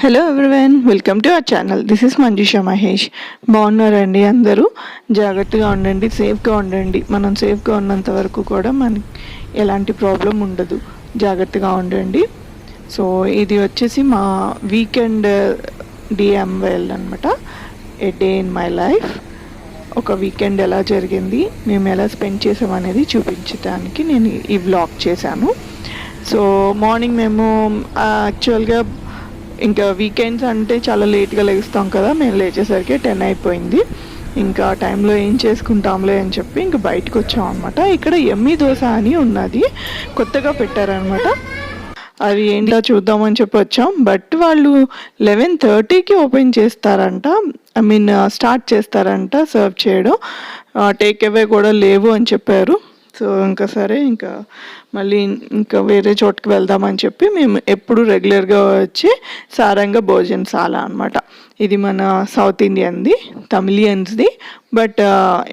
Hello everyone, welcome to our channel. This is Manjusha Mahesh. బాగున్నారండి? అందరూ జాగ్రత్తగా ఉండండి, సేఫ్గా ఉండండి. మనం సేఫ్గా ఉన్నంత వరకు కూడా మనకి ఎలాంటి ప్రాబ్లం ఉండదు. జాగ్రత్తగా ఉండండి. సో ఇది వచ్చేసి మా వీకెండ్ డిఎంవెల్ అనమాట. ఏ డే ఇన్ మై లైఫ్. ఒక వీకెండ్ ఎలా జరిగింది, మేము ఎలా స్పెండ్ చేసామనేది చూపించడానికి నేను ఈ వ్లాగ్ చేశాను. సో మార్నింగ్ మేము యాక్చువల్గా ఇంకా వీకెండ్స్ అంటే చాలా లేట్గా లేస్తాం కదా, మేము లేచేసరికి 10 అయిపోయింది. ఇంకా టైంలో ఏం చేసుకుంటాంలే అని చెప్పి ఇంకా బయటకు వచ్చాం అనమాట. ఇక్కడ ఎమ్మి దోశ అని ఉన్నది, కొత్తగా పెట్టారనమాట. అది ఏంటో చూద్దామని చెప్పి వచ్చాం. బట్ వాళ్ళు 11:30కి ఓపెన్ చేస్తారంట, స్టార్ట్ చేస్తారంట సర్వ్ చేయడం. టేక్ అవే కూడా లేవు అని చెప్పారు. సో ఇంకా సరే, ఇంకా మళ్ళీ ఇంకా వేరే చోటుకి వెళ్దామని చెప్పి మేము ఎప్పుడు రెగ్యులర్గా వచ్చి సారంగ భోజనశాల అనమాట. ఇది మన సౌత్ ఇండియన్ది, తమిళియన్స్ది. బట్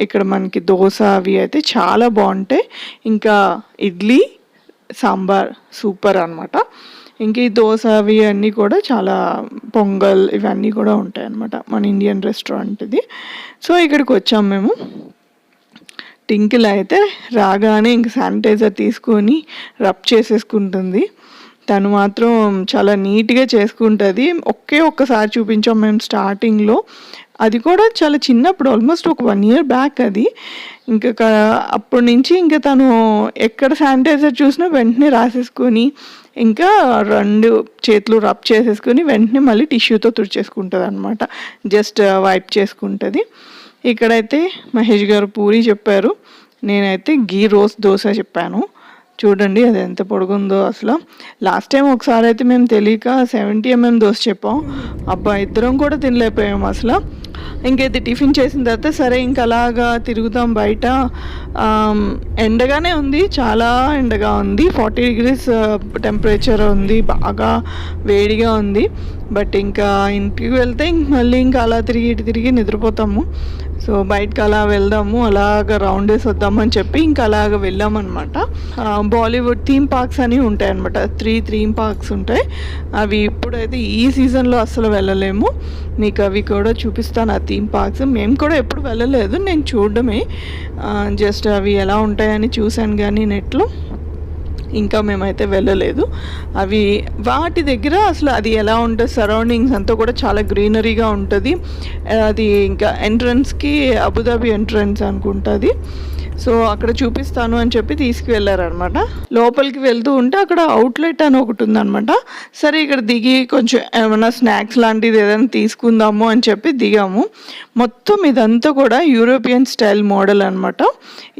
ఇక్కడ మనకి దోశ అవి అయితే చాలా బాగుంటాయి. ఇంకా ఇడ్లీ సాంబార్ సూపర్ అనమాట. ఇంక ఈ దోశ అవి అన్నీ కూడా చాలా, పొంగల్ ఇవన్నీ కూడా ఉంటాయి అనమాట. మన ఇండియన్ రెస్టారెంట్ ఇది. సో ఇక్కడికి వచ్చాం మేము. టింకిల్ అయితే రాగానే ఇంక శానిటైజర్ తీసుకొని రబ్ చేసేసుకుంటుంది. తను మాత్రం చాలా నీట్గా చేసుకుంటుంది. ఒక్కసారి చూపించాం మేము స్టార్టింగ్లో, అది కూడా చాలా చిన్నప్పుడు, ఆల్మోస్ట్ ఒక 1 year బ్యాక్ అది. ఇంకా అప్పటి నుంచి ఇంకా తను ఎక్కడ శానిటైజర్ చూసినా వెంటనే రాసేసుకొని, ఇంకా 2 చేతులు రబ్ చేసేసుకొని వెంటనే మళ్ళీ టిష్యూతో తుడిచేసుకుంటుంది అనమాట. జస్ట్ వైప్ చేసుకుంటుంది. ఇక్కడైతే మహేష్ గారు పూరి చెప్పారు, నేనైతే గీ రోస్ట్ దోశ చెప్పాను. చూడండి అది ఎంత పొడుగుందో అసలు. లాస్ట్ టైం ఒకసారి అయితే మేము తెలియక 70 mm దోశ చెప్పాం. అబ్బా, ఇద్దరం కూడా తినలేకపోయాం అసలు. ఇంకైతే టిఫిన్ చేసిన తర్వాత సరే ఇంకా అలాగా తిరుగుతాం బయట. ఎండగానే ఉంది, చాలా ఎండగా ఉంది. 40 degrees టెంపరేచర్ ఉంది, బాగా వేడిగా ఉంది. బట్ ఇంకా ఇంటికి వెళ్తే మళ్ళీ ఇంకా అలా తిరిగి నిద్రపోతాము. సో బయటకు అలా వెళ్దాము, అలాగ రౌండ్ వేసి వద్దామని చెప్పి ఇంకా అలాగ వెళ్ళామన్నమాట. బాలీవుడ్ థీమ్ పార్క్స్ అని ఉంటాయి అనమాట. 3 థీమ్ పార్క్స్ ఉంటాయి. అవి ఇప్పుడైతే ఈ సీజన్లో అస్సలు వెళ్ళలేము. మీకు అవి కూడా చూపిస్తాను, ఆ థీమ్ పార్క్స్. మేము కూడా ఎప్పుడు వెళ్ళలేదు, నేను చూడడమే. జస్ట్ అవి ఎలా ఉంటాయని చూశాను కానీ నెట్లో. ఇంకా మేమైతే వెళ్ళలేదు. అవి వాటి దగ్గర అసలు అది ఎలా ఉంటుంది, సరౌండింగ్స్ అంతా కూడా చాలా గ్రీనరీగా ఉంటుంది. అది ఇంకా ఎంట్రన్స్కి అబుదాబి ఎంట్రన్స్ అనుకుంటుంది. సో అక్కడ చూపిస్తాను అని చెప్పి తీసుకువెళ్ళారనమాట. లోపలికి వెళ్తూ ఉంటే అక్కడ అవుట్లెట్ అని ఒకటి ఉందనమాట. సరే ఇక్కడ దిగి కొంచెం ఏమైనా స్నాక్స్ లాంటిది ఏదైనా తీసుకుందాము అని చెప్పి దిగాము. మొత్తం ఇదంతా కూడా యూరోపియన్ స్టైల్ మోడల్ అనమాట.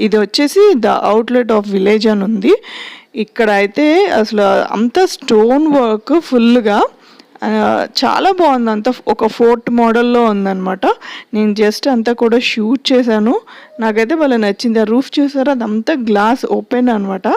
ఇది వచ్చేసి ద అవుట్లెట్ ఆఫ్ విలేజ్ అని ఉంది. ఇక్కడ అయితే అసలు అంత స్టోన్ వర్క్ ఫుల్గా చాలా బాగుంది. అంత ఒక ఫోర్ట్ మోడల్లో ఉందన్నమాట. నేను జస్ట్ అంతా కూడా షూట్ చేశాను, నాకైతే వాళ్ళ నచ్చింది. ఆ రూఫ్ చూసారా, అదంతా గ్లాస్ ఓపెన్ అనమాట.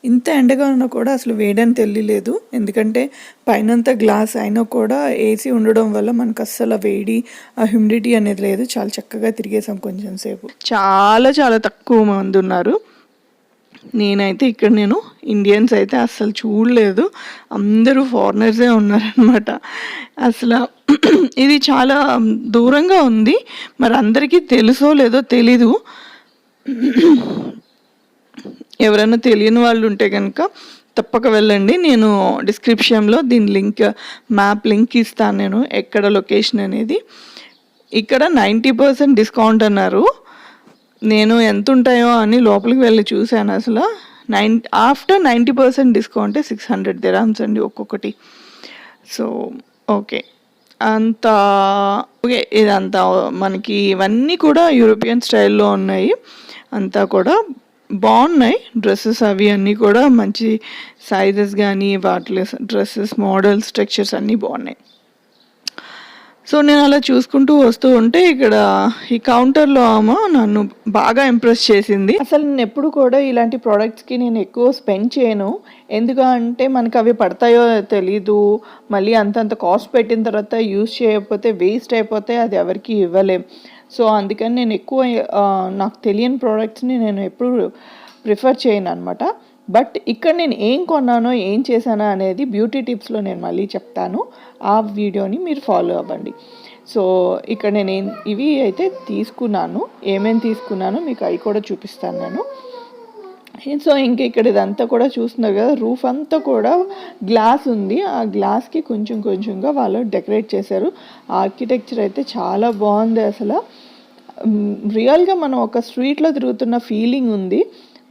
ఇంత ఎండగా ఉన్నా కూడా అసలు వేడని తెలియలేదు, ఎందుకంటే పైనంతా గ్లాస్ అయినా కూడా ఏసీ ఉండడం వల్ల మనకు అస్సలు వేడి, ఆ హ్యూమిడిటీ అనేది లేదు. చాలా చక్కగా తిరిగేసాం కొంచెం సేపు. చాలా తక్కువ మంది ఉన్నారు. నేనైతే ఇక్కడ ఇండియన్స్ అయితే అస్సలు చూడలేదు, అందరూ ఫారినర్సే ఉన్నారనమాట. అసలు ఇది చాలా దూరంగా ఉంది, మరి అందరికీ తెలుసో లేదో తెలీదు. ఎవరైనా తెలియని వాళ్ళు ఉంటే కనుక తప్పక వెళ్ళండి. నేను డిస్క్రిప్షన్లో దీని మ్యాప్ లింక్ ఇస్తాను, నేను ఎక్కడ లొకేషన్ అనేది. ఇక్కడ 90% డిస్కౌంట్ అన్నారు. నేను ఎంత ఉంటాయో అని లోపలికి వెళ్ళి చూశాను. అసలు ఆఫ్టర్ 90% డిస్కౌంట్ 600 dirhams అండి ఒక్కొక్కటి. సో ఓకే, ఇదంతా మనకి ఇవన్నీ కూడా యూరోపియన్ స్టైల్లో ఉన్నాయి. అంతా కూడా బాగున్నాయి. డ్రెస్సెస్ అవి అన్నీ కూడా మంచి సైజెస్ కానీ వాటి డ్రెస్సెస్ మోడల్స్ స్ట్రక్చర్స్ అన్నీ బాగున్నాయి. సో నేను అలా చూసుకుంటూ వస్తూ ఉంటే ఇక్కడ ఈ కౌంటర్లో ఆమె నన్ను బాగా ఇంప్రెస్ చేసింది. అసలు నేను ఎప్పుడు కూడా ఇలాంటి ప్రోడక్ట్స్కి నేను ఎక్కువ స్పెండ్ చేయను, ఎందుకంటే మనకు అవి పడతాయో తెలీదు. మళ్ళీ అంతంత కాస్ట్ పెట్టిన తర్వాత యూజ్ చేయకపోతే వేస్ట్ అయిపోతే అది ఎవరికి ఇవ్వలేం. సో అందుకని నేను ఎక్కువ నాకు తెలియని ప్రోడక్ట్స్ని నేను ఎప్పుడు ప్రిఫర్ చేయను అనమాట. బట్ ఇక్కడ నేను ఏం కొన్నానో ఏం చేశానో అనేది బ్యూటీ టిప్స్లో నేను మళ్ళీ చెప్తాను. ఆ వీడియోని మీరు ఫాలో అవ్వండి. సో ఇక్కడ నేను ఇవి అయితే తీసుకున్నాను. ఏమేమి తీసుకున్నానో మీకు అవి కూడా చూపిస్తాను నేను. సో ఇంక ఇక్కడ ఇదంతా కూడా చూస్తున్నారు కదా, రూఫ్ అంతా కూడా గ్లాస్ ఉంది. ఆ గ్లాస్కి కొంచెం కొంచెంగా వాళ్ళు డెకరేట్ చేశారు. ఆర్కిటెక్చర్ అయితే చాలా బాగుంది. అసలు రియల్గా మనం ఒక స్ట్రీట్లో తిరుగుతున్న ఫీలింగ్ ఉంది.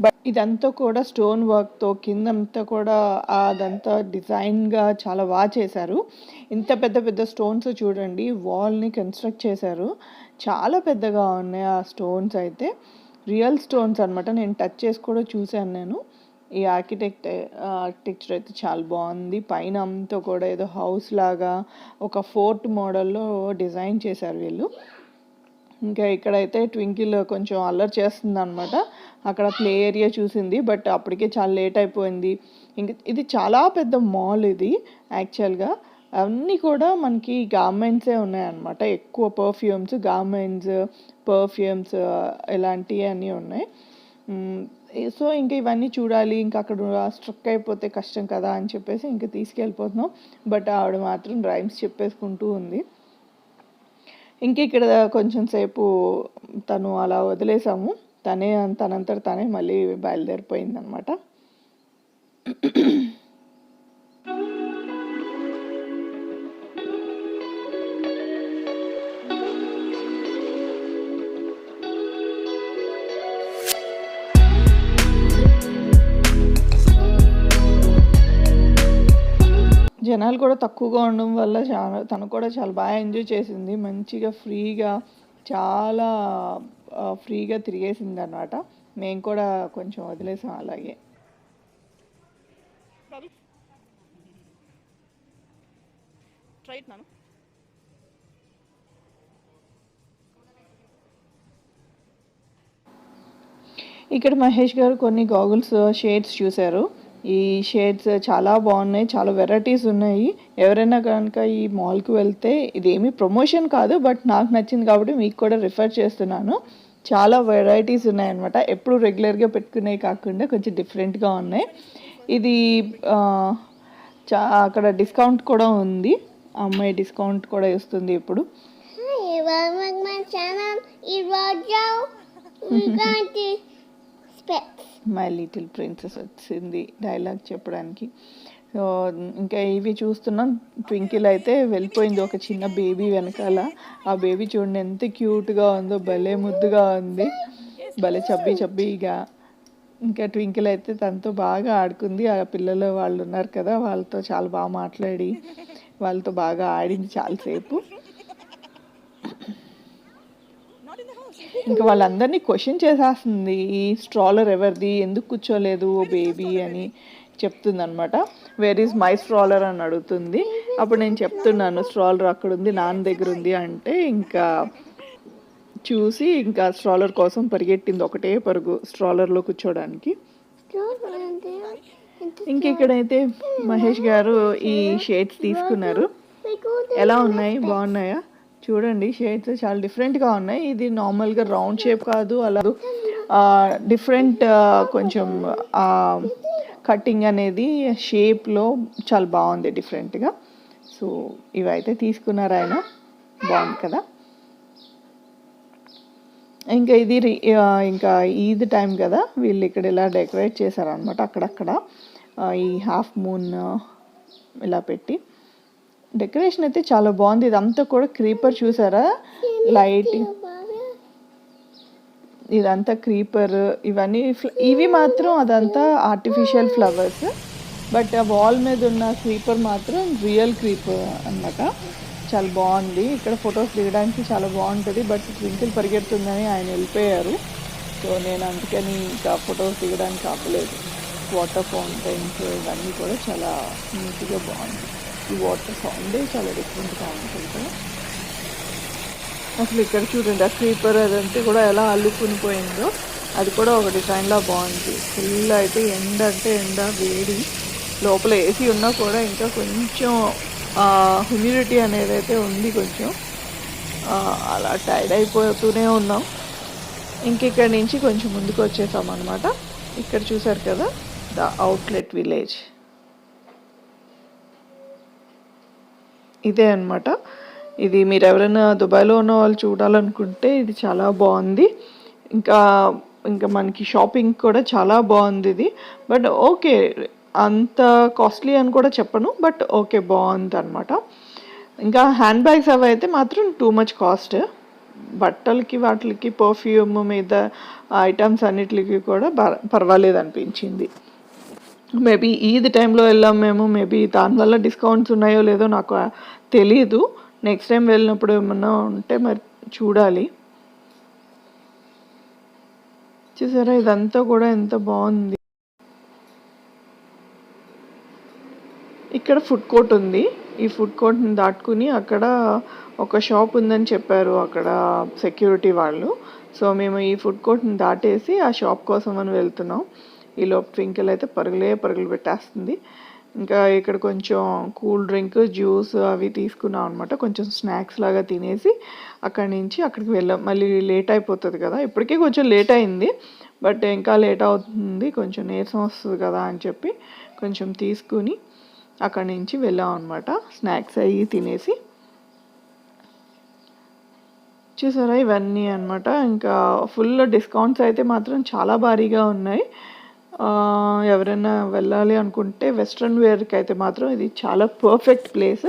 బట్ ఇదంతా కూడా స్టోన్ వర్క్తో కిందంతా కూడా అదంతా డిజైన్గా చాలా బాగా చేశారు. ఇంత పెద్ద పెద్ద స్టోన్స్ చూడండి, వాల్ని కన్స్ట్రక్ట్ చేశారు. చాలా పెద్దగా ఉన్నాయి ఆ స్టోన్స్ అయితే, రియల్ స్టోన్స్ అనమాట. నేను టచ్ చేసి కూడా చూశాను నేను. ఈ ఆర్కిటెక్చర్ అయితే చాలా బాగుంది. పైన అంతా కూడా ఏదో హౌస్ లాగా ఒక ఫోర్ట్ మోడల్లో డిజైన్ చేశారు వీళ్ళు. ఇంకా ఇక్కడైతే ట్వింకిల్ కొంచెం అల్లరి చేస్తుంది అనమాట. అక్కడ ప్లే ఏరియా చూసింది, బట్ అప్పటికే చాలా లేట్ అయిపోయింది. ఇంక ఇది చాలా పెద్ద మాల్ ఇది యాక్చువల్గా. అన్నీ కూడా మనకి గార్మెంట్సే ఉన్నాయన్నమాట. ఎక్కువ పర్ఫ్యూమ్స్, గార్మెంట్స్, పర్ఫ్యూమ్స్ ఇలాంటివి అన్నీ ఉన్నాయి. సో ఇంక ఇవన్నీ చూడాలి, ఇంకా అక్కడ స్ట్రక్ అయిపోతే కష్టం కదా అని చెప్పేసి ఇంక తీసుకెళ్ళిపోతున్నాం. బట్ ఆవిడ మాత్రం రైమ్స్ చెప్పేసుకుంటూ ఉంది. ఇంక ఇక్కడ కొంచెం సేపు తను అలా వదిలేసాము. తనంతట తనే మళ్ళీ బయలుదేరిపోయిందనమాట. జనాలు కూడా తక్కువగా ఉండడం వల్ల తను కూడా చాలా బాగా ఎంజాయ్ చేసింది. మంచిగా ఫ్రీగా, చాలా ఫ్రీగా తిరిగేసింది అన్నమాట. మేము కూడా కొంచెం వదిలేసాం అలాగే. ఇక్కడ మహేష్ గారు కొన్ని గాగుల్స్ షేడ్స్ చూశారు. ఈ షేడ్స్ చాలా బాగున్నాయి, చాలా వెరైటీస్ ఉన్నాయి. ఎవరైనా కనుక ఈ మాల్కి వెళ్తే, ఇదేమీ ప్రమోషన్ కాదు, బట్ నాకు నచ్చింది కాబట్టి మీకు కూడా రిఫర్ చేస్తున్నాను. చాలా వెరైటీస్ ఉన్నాయన్నమాట. ఎప్పుడు రెగ్యులర్గా పెట్టుకునేవి కాకుండా కొంచెం డిఫరెంట్గా ఉన్నాయి. ఇది అక్కడ డిస్కౌంట్ కూడా ఉంది. అమ్మాయి డిస్కౌంట్ కూడా ఇస్తుంది ఇప్పుడు. మై లిటిల్ ప్రిన్సెస్ వచ్చింది డైలాగ్ చెప్పడానికి. సో ఇంకా ఇవి చూస్తున్నాం. ట్వింకిల్ అయితే వెళ్ళిపోయింది ఒక చిన్న బేబీ వెనకాల. ఆ బేబీ చూడండి ఎంత క్యూట్గా ఉందో, భలే ముద్దుగా ఉంది, భలే చబ్బీగా. ఇంకా ట్వింకిల్ అయితే తనతో బాగా ఆడుకుంది. ఆ పిల్లలు వాళ్ళు ఉన్నారు కదా, వాళ్ళతో చాలా బాగా మాట్లాడి వాళ్ళతో బాగా ఆడింది చాలాసేపు. ఇంకా వాళ్ళందరినీ క్వశ్చన్ చేసేస్తుంది, ఈ స్ట్రాలర్ ఎవరిది, ఎందుకు కూర్చోలేదు ఓ బేబీ అని చెప్తుంది అనమాట. వేర్ ఈజ్ మై స్ట్రాలర్ అని అడుగుతుంది. అప్పుడు నేను చెప్తున్నాను స్ట్రాలర్ అక్కడ ఉంది, నాన్న దగ్గర ఉంది అంటే, ఇంకా చూసి ఇంకా స్ట్రాలర్ కోసం పరిగెట్టింది, ఒకటే పరుగు స్ట్రాలర్లో కూర్చోడానికి. ఇంక ఇక్కడైతే మహేష్ గారు ఈ షేడ్స్ తీసుకున్నారు. ఎలా ఉన్నాయి, బాగున్నాయా? చూడండి, షేడ్స్ చాలా డిఫరెంట్గా ఉన్నాయి. ఇది నార్మల్గా రౌండ్ షేప్ కాదు, అలా డిఫరెంట్ కొంచెం కటింగ్ అనేది షేప్లో చాలా బాగుంది డిఫరెంట్గా. సో ఇవైతే తీసుకున్నారు ఆయన, బాగుంది కదా. ఇంకా ఇది ఇంకా ఈద్ టైం కదా, వీళ్ళు ఇక్కడ ఇలా డెకరేట్ చేశారనమాట. అక్కడక్కడ ఈ హాఫ్ మూన్ ఇలా పెట్టి డెకరేషన్ అయితే చాలా బాగుంది. ఇదంతా కూడా క్రీపర్ చూసారా, లైట్ ఇదంతా క్రీపర్, ఇవన్నీ ఇవి మాత్రం అదంతా ఆర్టిఫిషియల్ ఫ్లవర్స్. బట్ ఆ వాల్ మీద ఉన్న క్రీపర్ మాత్రం రియల్ క్రీపర్ అన్నమాట. చాలా బాగుంది. ఇక్కడ ఫొటోస్ దిగడానికి చాలా బాగుంటుంది. బట్ ట్వింకిల్ పరిగెడుతుందని ఆయన వెళ్ళిపోయారు. సో నేను అందుకని ఇంకా ఫొటోస్ దిగడానికి ఆపలేదు. వాటర్ ఫౌంటైన్స్ ఇవన్నీ కూడా చాలా నీట్గా బాగుంది. ఈ వాటర్ సౌండే చాలా డిఫరెంట్గా ఉంటుంది కదా. అసలు ఇక్కడ చూడండి, ఆ క్రీపర్ అదంతా కూడా ఎలా అల్లుకుని పోయిందో, అది కూడా ఒక డిజైన్లా బాగుంది. ఫుల్ అయితే ఎండ అంటే ఎండ, వేడి, లోపల ఏసీ ఉన్నా కూడా ఇంకా కొంచెం హ్యూమిడిటీ అనేది అయితే ఉంది. కొంచెం అలా టైర్డ్ అయిపోతూనే ఉన్నాం. ఇంకెక్కడి నుంచి కొంచెం ముందుకు వచ్చేసాం అనమాట. ఇక్కడ చూసారు కదా, ద అవుట్లెట్ విలేజ్. ఇదే అనమాట. ఇది మీరు ఎవరైనా దుబాయ్లో ఉన్న వాళ్ళు చూడాలనుకుంటే ఇది చాలా బాగుంది. ఇంకా ఇంకా మనకి షాపింగ్ కూడా చాలా బాగుంది ఇది. బట్ ఓకే, అంత కాస్ట్లీ అని కూడా చెప్పను, బట్ ఓకే బాగుంది అనమాట. ఇంకా హ్యాండ్ బ్యాగ్స్ అవి అయితే మాత్రం టూ మచ్ కాస్ట్. బట్టలకి వాటికి పర్ఫ్యూమ్ మీద ఐటమ్స్ అన్నిటికి కూడా పర్వాలేదు అనిపించింది. మేబీ ఈద్ టైంలో వెళ్ళాం మేము, మేబీ దానివల్ల డిస్కౌంట్స్ ఉన్నాయో లేదో నాకు తెలీదు. నెక్స్ట్ టైం వెళ్ళినప్పుడు ఏమన్నా ఉంటే మరి చూడాలి. చూసారా ఇదంతా కూడా ఎంత బాగుంది. ఇక్కడ ఫుడ్ కోర్ట్ ఉంది. ఈ ఫుడ్ కోర్ట్ని దాటుకుని అక్కడ ఒక షాప్ ఉందని చెప్పారు అక్కడ సెక్యూరిటీ వాళ్ళు. సో మేము ఈ ఫుడ్ కోర్ట్ని దాటేసి ఆ షాప్ కోసం అని వెళ్తున్నాం. ఈలోపు ట్వింకిల్ అయితే పరుగులు పెట్టేస్తుంది. ఇంకా ఇక్కడ కొంచెం కూల్ డ్రింక్, జ్యూస్ అవి తీసుకున్నాం అనమాట. కొంచెం స్నాక్స్ లాగా తినేసి అక్కడి నుంచి అక్కడికి వెళ్ళాం. మళ్ళీ లేట్ అయిపోతుంది కదా, ఇప్పటికే కొంచెం లేట్ అయింది, బట్ ఇంకా లేట్ అవుతుంది, కొంచెం నీరసం వస్తుంది కదా అని చెప్పి కొంచెం తీసుకుని అక్కడి నుంచి వెళ్ళాం అనమాట. స్నాక్స్ అవి తినేసి. చూసారా ఇవన్నీ అనమాట. ఇంకా ఫుల్ డిస్కౌంట్స్ అయితే మాత్రం చాలా భారీగా ఉన్నాయి. ఎవరైనా వెళ్ళాలి అనుకుంటే వెస్ట్రన్ వేర్కి అయితే మాత్రం ఇది చాలా పర్ఫెక్ట్ ప్లేస్.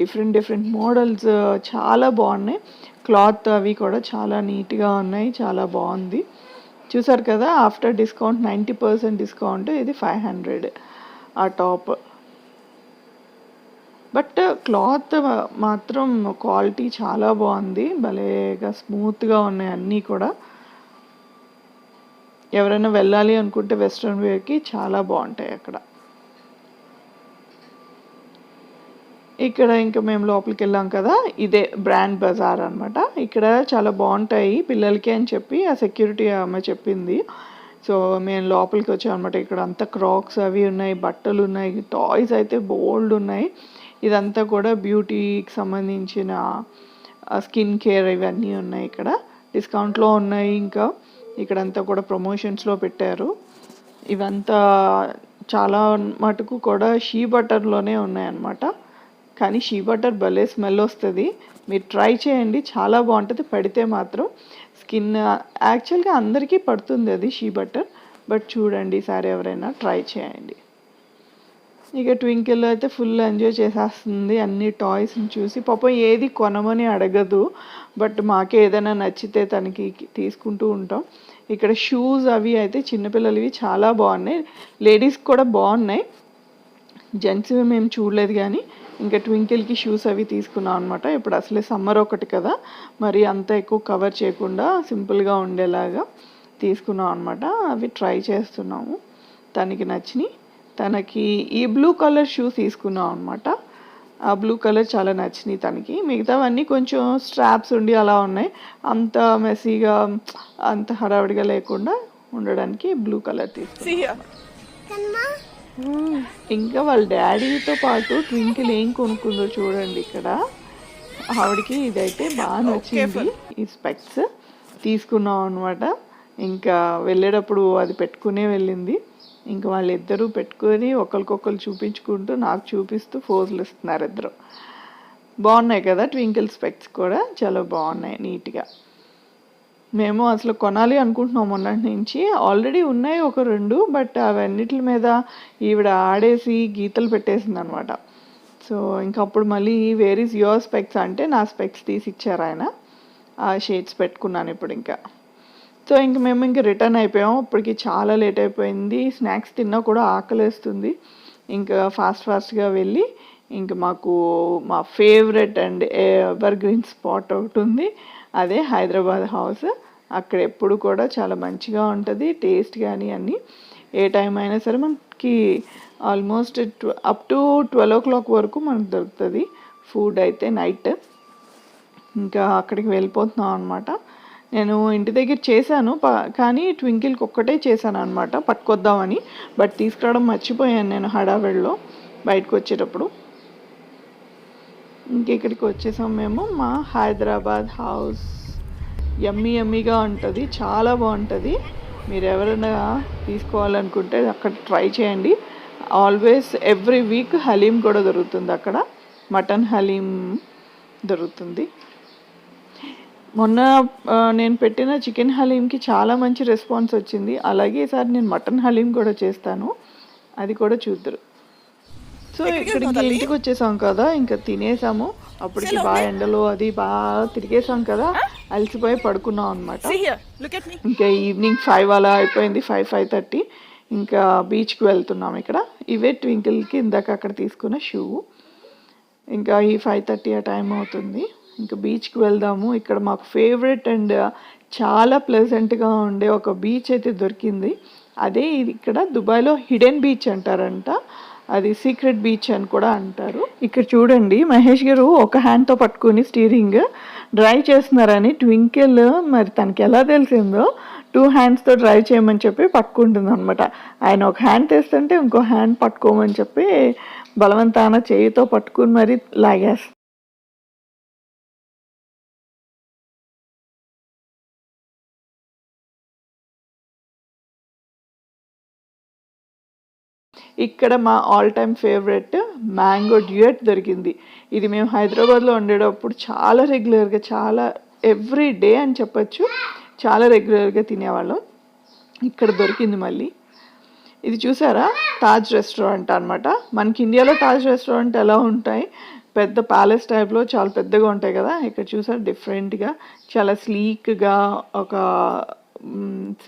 డిఫరెంట్ మోడల్స్ చాలా బాగున్నాయి. క్లాత్ అవి కూడా చాలా నీట్గా ఉన్నాయి, చాలా బాగుంది. చూసారు కదా, ఆఫ్టర్ డిస్కౌంట్ 90% డిస్కౌంట్. ఇది 500 ఆ టాప్. బట్ క్లాత్ మాత్రం క్వాలిటీ చాలా బాగుంది, భలేగా స్మూత్గా ఉన్నాయి అన్నీ కూడా. ఎవరైనా వెళ్ళాలి అనుకుంటే వెస్ట్రన్ వేర్కి చాలా బాగుంటాయి అక్కడ. ఇక్కడ ఇంకా మేము లోపలికి వెళ్ళాం కదా, ఇదే బ్రాండ్ బజార్ అనమాట. ఇక్కడ చాలా బాగుంటాయి పిల్లలకి అని చెప్పి ఆ సెక్యూరిటీ ఆమె చెప్పింది. సో మేము లోపలికి వచ్చాం అనమాట. ఇక్కడ అంతా క్రాక్స్ అవి ఉన్నాయి, బట్టలు ఉన్నాయి, టాయ్స్ అయితే బోల్డ్ ఉన్నాయి. ఇదంతా కూడా బ్యూటీకి సంబంధించిన స్కిన్ కేర్ ఇవన్నీ ఉన్నాయి. ఇక్కడ డిస్కౌంట్లో ఉన్నాయి. ఇంకా ఇక్కడంతా కూడా ప్రమోషన్స్లో పెట్టారు. ఇవంతా చాలా మటుకు కూడా షీ బటర్లోనే ఉన్నాయన్నమాట. కానీ షీ బటర్ భలే స్మెల్ వస్తుంది, మీరు ట్రై చేయండి, చాలా బాగుంటుంది. పడితే మాత్రం స్కిన్ యాక్చువల్గా అందరికీ పడుతుంది అది షీ బటర్, బట్ చూడండి ఈసారి ఎవరైనా ట్రై చేయండి. ఇక ట్వింకిల్ అయితే ఫుల్ ఎంజాయ్ చేసేస్తుంది అన్ని టాయ్స్ని చూసి. పాపం ఏది కొనమని అడగదు, బట్ మాకే ఏదైనా నచ్చితే తనకి తీసుకుంటూ ఉంటాం. ఇక్కడ షూస్ అవి అయితే చిన్నపిల్లలవి చాలా బాగున్నాయి, లేడీస్ కూడా బాగున్నాయి, జెంట్స్వి మేము చూడలేదు. కానీ ఇంకా ట్వింకిల్కి షూస్ అవి తీసుకున్నాం అనమాట. ఇప్పుడు అసలే సమ్మర్ ఒకటి కదా, మరి అంత ఎక్కువ కవర్ చేయకుండా సింపుల్గా ఉండేలాగా తీసుకున్నాం అనమాట. అవి ట్రై చేస్తున్నాము, తనకి నచ్చినాయి. తనకి ఈ బ్లూ కలర్ షూ తీసుకున్నాం అనమాట. ఆ బ్లూ కలర్ చాలా నచ్చినాయి తనకి. మిగతావన్నీ కొంచెం స్ట్రాప్స్ ఉండి అలా ఉన్నాయి, అంత మెస్సీగా అంత హడావిడిగా లేకుండా ఉండడానికి బ్లూ కలర్ తీసుకున్నాం. ఇంకా వాళ్ళ డాడీతో పాటు ట్వింకిల్ ఏం కొనుక్కుందో చూడండి. ఇక్కడ ఆవిడకి ఇదైతే బాగా నచ్చింది, ఈ స్పెక్స్ తీసుకున్నాం అనమాట. ఇంకా వెళ్ళేటప్పుడు అది పెట్టుకునే వెళ్ళింది. ఇంకా వాళ్ళిద్దరూ పెట్టుకొని ఒకరికొకరు చూపించుకుంటూ నాకు చూపిస్తూ ఫోజులు ఇస్తున్నారు ఇద్దరు. బాగున్నాయి కదా ట్వింకిల్ స్పెక్స్ కూడా, చాలా బాగున్నాయి నీట్గా. మేము అసలు కొనాలి అనుకుంటున్నాం మొన్నటి నుంచి, ఆల్రెడీ ఉన్నాయి ఒక 2, బట్ అవన్నిటి మీద ఈవిడ ఆడేసి గీతలు పెట్టేసింది అనమాట. సో ఇంకప్పుడు మళ్ళీ వేర్ ఈజ్ యువర్ స్పెక్స్ అంటే నా స్పెక్స్ తీసి ఇచ్చారు ఆయన. ఆ షేడ్స్ పెట్టుకున్నాను ఇప్పుడు ఇంకా. సో ఇంక మేము ఇంక రిటర్న్ అయిపోయాం. ఇప్పటికి చాలా లేట్ అయిపోయింది, స్నాక్స్ తిన్నా కూడా ఆకలేస్తుంది. ఇంకా ఫాస్ట్గా వెళ్ళి ఇంక మాకు మా favourite and ever green spot ఒకటి ఉంది, అదే హైదరాబాద్ హౌస్. అక్కడ ఎప్పుడు కూడా చాలా మంచిగా ఉంటుంది, టేస్ట్ కానీ అన్నీ. ఏ టైం అయినా సరే మనకి ఆల్మోస్ట్ అప్ టు 12 o'clock వరకు మనకు దొరుకుతుంది ఫుడ్ అయితే నైట్. ఇంకా అక్కడికి వెళ్ళిపోతున్నాం అనమాట. నేను ఇంటి దగ్గర చేశాను, కానీ ట్వింకిల్కి ఒక్కటే చేశాను అనమాట పట్టుకొద్దామని, బట్ తీసుకురావడం మర్చిపోయాను నేను హడావిడిలో బయటకు వచ్చేటప్పుడు. ఇంక ఇక్కడికి వచ్చేసాం మేము. మా హైదరాబాద్ హౌస్ యమ్మీగా ఉంటుంది, చాలా బాగుంటుంది. మీరు ఎవరైనా తీసుకోవాలనుకుంటే అక్కడ ట్రై చేయండి. ఆల్వేస్ ఎవ్రీ వీక్ హలీం కూడా దొరుకుతుంది అక్కడ, మటన్ హలీం దొరుకుతుంది. మొన్న నేను పెట్టిన చికెన్ హలీంకి చాలా మంచి రెస్పాన్స్ వచ్చింది. అలాగే ఈసారి నేను మటన్ హలీం కూడా చేస్తాను, అది కూడా చూద్దరు. సో ఇక్కడికి ఇంటికి వచ్చేసాం కదా, ఇంకా తినేసాము. అప్పటికి బాగా ఎండలో అది బాగా తిరిగేసాం కదా, అలసిపోయి పడుకున్నాం అనమాట. ఇంకా ఈవినింగ్ 5 అలా అయిపోయింది, 5:30. ఇంకా బీచ్కి వెళ్తున్నాం. ఇక్కడ ఇవే ట్వింకిల్కి ఇందాక అక్కడ తీసుకున్న షూ. ఇంకా ఈ 5:30 ఆ టైం అవుతుంది. ఇంకా బీచ్కి వెళ్దాము. ఇక్కడ మాకు ఫేవరెట్ అండ్ చాలా ప్లెజెంట్గా ఉండే ఒక బీచ్ అయితే దొరికింది. అదే ఇక్కడ దుబాయ్లో హిడెన్ బీచ్ అంటారంట, అది సీక్రెట్ బీచ్ అని కూడా అంటారు. ఇక్కడ చూడండి, మహేష్ గారు ఒక హ్యాండ్తో పట్టుకుని స్టీరింగ్ డ్రైవ్ చేస్తున్నారని ట్వింకిల్ మరి తనకి ఎలా తెలిసిందో 2 హ్యాండ్స్తో డ్రైవ్ చేయమని చెప్పి పట్టుకుంటుంది అనమాట. ఆయన ఒక హ్యాండ్ తెస్తుంటే ఇంకో హ్యాండ్ పట్టుకోమని చెప్పి బలవంతాన చేయితో పట్టుకుని మరి లాగేస్తారు. ఇక్కడ మా all time favourite mango duet దొరికింది. ఇది మేము హైదరాబాద్లో ఉండేటప్పుడు చాలా రెగ్యులర్గా, చాలా ఎవ్రీ డే అని చెప్పచ్చు, చాలా రెగ్యులర్గా తినేవాళ్ళం. ఇక్కడ దొరికింది మళ్ళీ. ఇది చూసారా, తాజ్ రెస్టారెంట్ అనమాట. మనకి ఇండియాలో తాజ్ రెస్టారెంట్ ఎలా ఉంటాయి, పెద్ద ప్యాలెస్ టైప్లో చాలా పెద్దగా ఉంటాయి కదా, ఇక్కడ చూసారు డిఫరెంట్గా చాలా స్లీక్గా ఒక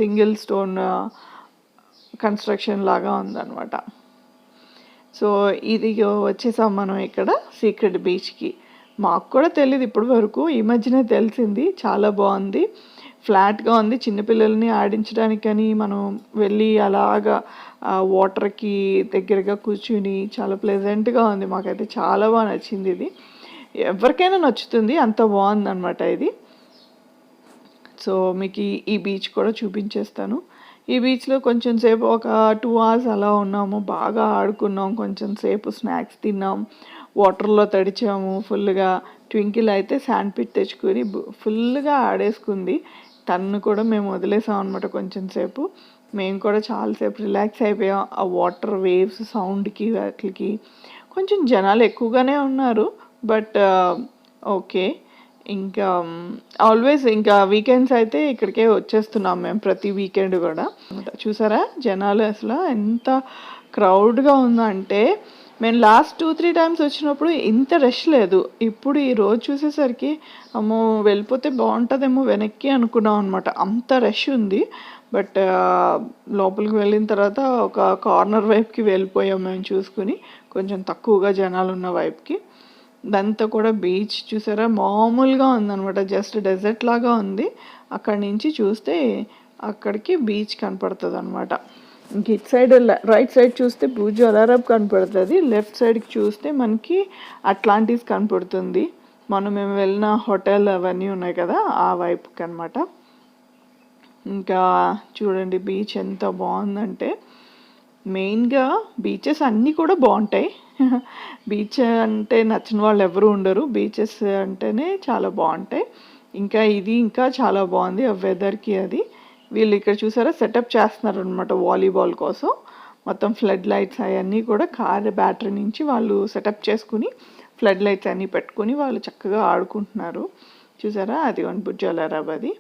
సింగిల్ స్టోన్ కన్స్ట్రక్షన్ లాగా ఉందన్నమాట. సో ఇది వచ్చేసాం మనం ఇక్కడ సీక్రెట్ బీచ్కి. మాకు కూడా తెలియదు ఇప్పటి వరకు, ఈ మధ్యనే తెలిసింది. చాలా బాగుంది, ఫ్లాట్గా ఉంది, చిన్నపిల్లల్ని ఆడించడానికని మనం వెళ్ళి అలాగా వాటర్కి దగ్గరగా కూర్చుని చాలా ప్లెజెంట్గా ఉంది. మాకైతే చాలా బాగా నచ్చింది. ఇది ఎవరికైనా నచ్చుతుంది, అంత బాగుందన్నమాట ఇది. సో మీకు ఈ బీచ్ కూడా చూపించేస్తాను. ఈ బీచ్లో కొంచెం సేపు ఒక 2 hours అలా ఉన్నాము, బాగా ఆడుకున్నాం, కొంచెం సేపు స్నాక్స్ తిన్నాం, వాటర్లో తడిచాము ఫుల్గా. ట్వింకిల్ అయితే శాండ్ పిట్ తెచ్చుకొని ఫుల్గా ఆడేసుకుంది. తను కూడా మేము వదిలేసాం అనమాట కొంచెం సేపు. మేము కూడా చాలాసేపు రిలాక్స్ అయిపోయాం ఆ వాటర్ వేవ్స్ సౌండ్కి వాటికి. కొంచెం జనాలు ఎక్కువగానే ఉన్నారు, బట్ ఓకే. ఇంకా ఆల్వేస్ ఇంకా వీకెండ్స్ అయితే ఇక్కడికే వచ్చేస్తున్నాం మేము, ప్రతి వీకెండ్ కూడా. చూసారా జనాలు అసలు ఎంత క్రౌడ్గా ఉందంటే, మేము లాస్ట్ 2-3 times వచ్చినప్పుడు ఇంత రష్ లేదు. ఇప్పుడు ఈ రోజు చూసేసరికి అమ్మో వెళ్ళిపోతే బాగుంటుందేమో వెనక్కి అనుకున్నాం అనమాట, అంత రష్ ఉంది. బట్ లోపలికి వెళ్ళిన తర్వాత ఒక కార్నర్ వైపుకి వెళ్ళిపోయాం మేము చూసుకుని, కొంచెం తక్కువగా జనాలు ఉన్న వైపుకి. ఇదంతా కూడా బీచ్ చూసారా, మామూలుగా ఉందన్నమాట, జస్ట్ డెజర్ట్ లాగా ఉంది. అక్కడి నుంచి చూస్తే అక్కడికి బీచ్ కనపడుతుంది అనమాట. ఇంక ఇటు సైడ్ రైట్ సైడ్ చూస్తే బుర్జ్ అల్ అరబ్ కనపడుతుంది, లెఫ్ట్ సైడ్కి చూస్తే మనకి అట్లాంటిస్ కనపడుతుంది. మేము వెళ్ళిన హోటల్ అవన్నీ ఉన్నాయి కదా, ఆ వైపుకి అనమాట. ఇంకా చూడండి బీచ్ ఎంత బాగుందంటే, మెయిన్గా బీచెస్ అన్నీ కూడా బాగుంటాయి. బీచ్ అంటే నచ్చిన వాళ్ళు ఎవరు ఉండరు, బీచెస్ అంటేనే చాలా బాగుంటాయి. ఇంకా ఇది ఇంకా చాలా బాగుంది ఆ వెదర్కి. అది వీళ్ళు ఇక్కడ చూసారా సెటప్ చేస్తున్నారు అనమాట వాలీబాల్ కోసం. మొత్తం ఫ్లడ్ లైట్స్ అవన్నీ కూడా కార్ బ్యాటరీ నుంచి వాళ్ళు సెటప్ చేసుకుని ఫ్లడ్ లైట్స్ అన్నీ పెట్టుకుని వాళ్ళు చక్కగా ఆడుకుంటున్నారు. చూసారా అది బుర్జ్ అల్ అరబ్. అది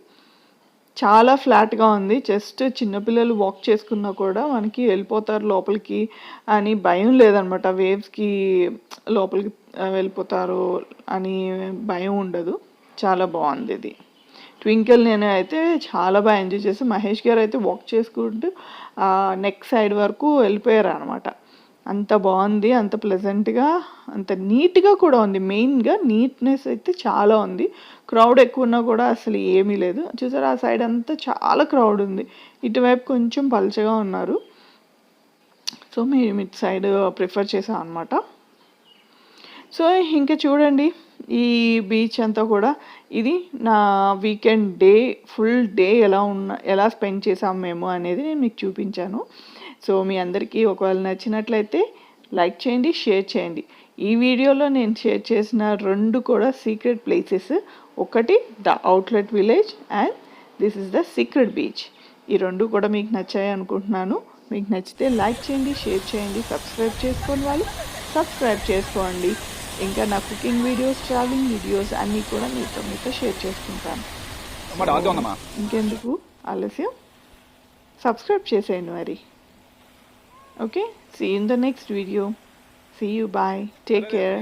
చాలా ఫ్లాట్గా ఉంది, జస్ట్ చిన్నపిల్లలు వాక్ చేసుకున్నా కూడా మనకి వెళ్ళిపోతారు లోపలికి అని భయం లేదనమాట. వేవ్స్కి లోపలికి వెళ్ళిపోతారు అని భయం ఉండదు, చాలా బాగుంది ఇది. ట్వింకిల్ నేను అయితే చాలా బాగా ఎంజాయ్ చేసి, మహేష్ గారు అయితే వాక్ చేసుకుంటూ నెక్ సైడ్ వరకు వెళ్ళిపోయారు అనమాట. అంత బాగుంది, అంత ప్లెజెంట్గా, అంత నీట్గా కూడా ఉంది. మెయిన్గా నీట్నెస్ అయితే చాలా ఉంది. క్రౌడ్ ఎక్కువ ఉన్నా కూడా అసలు ఏమీ లేదు. చూసారా ఆ సైడ్ అంతా చాలా క్రౌడ్ ఉంది, ఇటువైపు కొంచెం పలచగా ఉన్నారు. సో మేము ఇటు సైడ్ ప్రిఫర్ చేసాం అనమాట. సో ఇంకా చూడండి ఈ బీచ్ అంతా కూడా, ఇది నా వీకెండ్ డే, ఫుల్ డే ఎలా స్పెండ్ చేసాం మేము అనేది నేను మీకు చూపించాను. సో మీ అందరికీ ఒకవేళ నచ్చినట్లయితే లైక్ చేయండి, షేర్ చేయండి. ఈ వీడియోలో నేను షేర్ చేసిన 2 కూడా సీక్రెట్ ప్లేసెస్. ఒకటి the outlet village and this is the secret beach. ఈ రెండు కూడా మీకు నచ్చాయి అనుకుంటున్నాను. మీకు నచ్చితే లైక్ చేయండి, షేర్ చేయండి, సబ్స్క్రైబ్ చేసుకోని వాళ్ళు సబ్స్క్రైబ్ చేసుకోండి. ఇంకా నా కుకింగ్ వీడియోస్, ట్రావెలింగ్ వీడియోస్ అన్నీ కూడా మీతో షేర్ చేసుకుంటాను. ఇంకెందుకు ఆలస్యం, సబ్స్క్రైబ్ చేసేయండి మరి. Okay, see in the next video. See you, bye, take care.